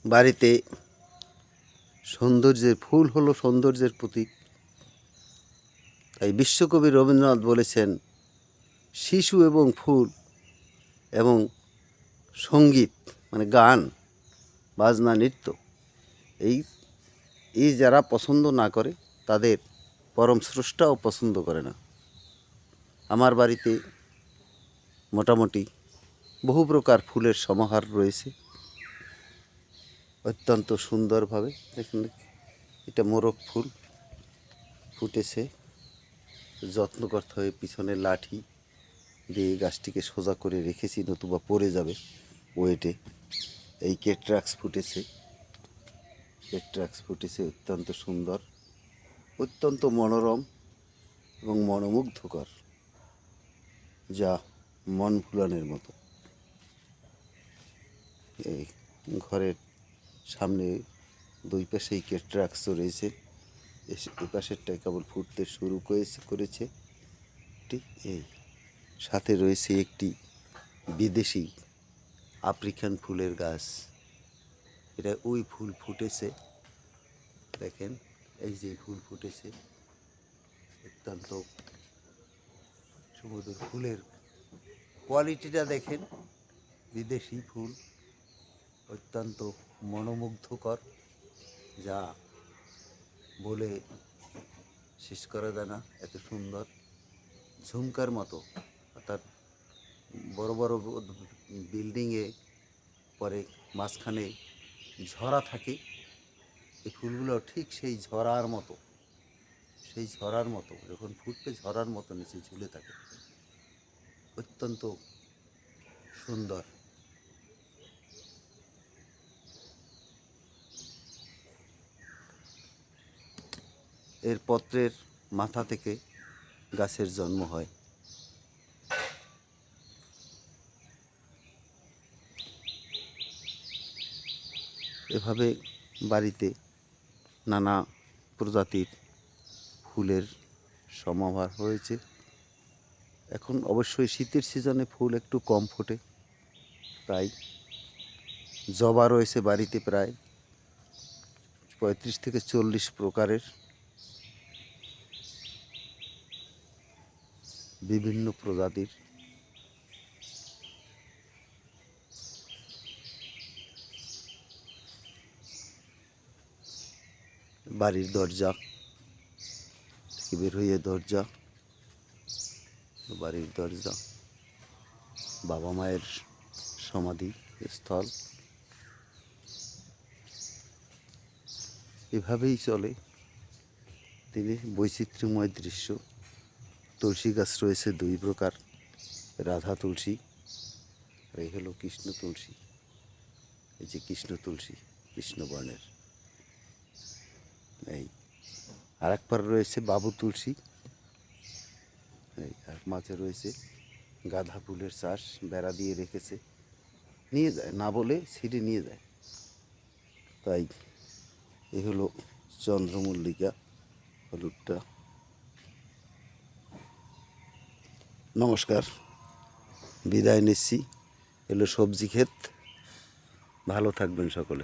বাড়িতে সৌন্দর্যের ফুল হলো সৌন্দর্যের প্রতীক। তাই বিশ্বকবি রবীন্দ্রনাথ বলেছেন, শিশু এবং ফুল এবং সঙ্গীত মানে গান বাজনা নৃত্য এই যারা পছন্দ না করে তাদের পরম স্রষ্টাও পছন্দ করে না। আমার বাড়িতে মোটামুটি বহু প্রকার ফুলের সমাহার রয়েছে, অত্যন্ত সুন্দরভাবে। দেখুন, এটা মোরগ ফুল ফুটেছে, যত্ন করতে হয়। পিছনে লাঠি দিয়ে গাছটিকে সোজা করে রেখেছি, নতুবা পড়ে যাবে ওয়েটে। এই কেট্রাক্স ফুটেছে অত্যন্ত সুন্দর, অত্যন্ত মনোরম এবং মনোমুগ্ধকর, যা মন ভুলানোর মতো। এই ঘরের সামনে দুই পাশেই কেট্রাক্স রয়েছে, এই পাশেরটাই কেবল ফুটতে শুরু করেছে। এই সাথে রয়েছে একটি বিদেশি আফ্রিকান ফুলের গাছ। এটা ওই ফুল ফুটেছে, দেখেন এই যে ফুল ফুটেছে, অত্যন্ত সুমধুর। ফুলের কোয়ালিটিটা দেখেন, বিদেশি ফুল, অত্যন্ত মনোমুগ্ধকর, যা বলে শেষ করা যায় না। এত সুন্দর, ঝুমকার মতো। অর্থাৎ বড় বড় বিল্ডিংয়ে পরে মাঝখানে ঝরা থাকে, এই ফুলগুলো ঠিক সেই ঝরার মতো যখন ফুটবে ঝরার মতো নিচে ঝুলে থাকে, অত্যন্ত সুন্দর। এর পত্রের মাথা থেকে গাছের জন্ম হয়। এভাবে বাড়িতে নানা প্রজাতির ফুলের সমাহার হয়েছে। এখন অবশ্যই শীতের সিজনে ফুল একটু কম ফোটে, তাই জবা রয়েছে বাড়িতে প্রায় 35 থেকে 40 প্রকারের, বিভিন্ন প্রজাতির। বাড়ির দরজা থেকে বের হয়ে বাড়ির দরজা, বাবা মায়ের সমাধি স্থল, এভাবেই চলে তিনি বৈচিত্র্যময় দৃশ্য। তুলসী গাছ রয়েছে 2 প্রকার, রাধা তুলসী আর এই হলো কৃষ্ণ তুলসী। এই যে কৃষ্ণ তুলসী, কৃষ্ণ বর্ণের। এই আর একবার রয়েছে বাবু তুলসী। এই আর মাঝে রয়েছে গাঁদা ফুলের চাষ, বেড়া দিয়ে রেখেছে, নিয়ে যায় না বলে ছিঁড়ে নিয়ে যায়। তাই এই হলো চন্দ্রমল্লিকা হলুদটা। নমস্কার, বিদায় নিচ্ছি। এলো সবজি ক্ষেত। ভালো থাকবেন সকলে।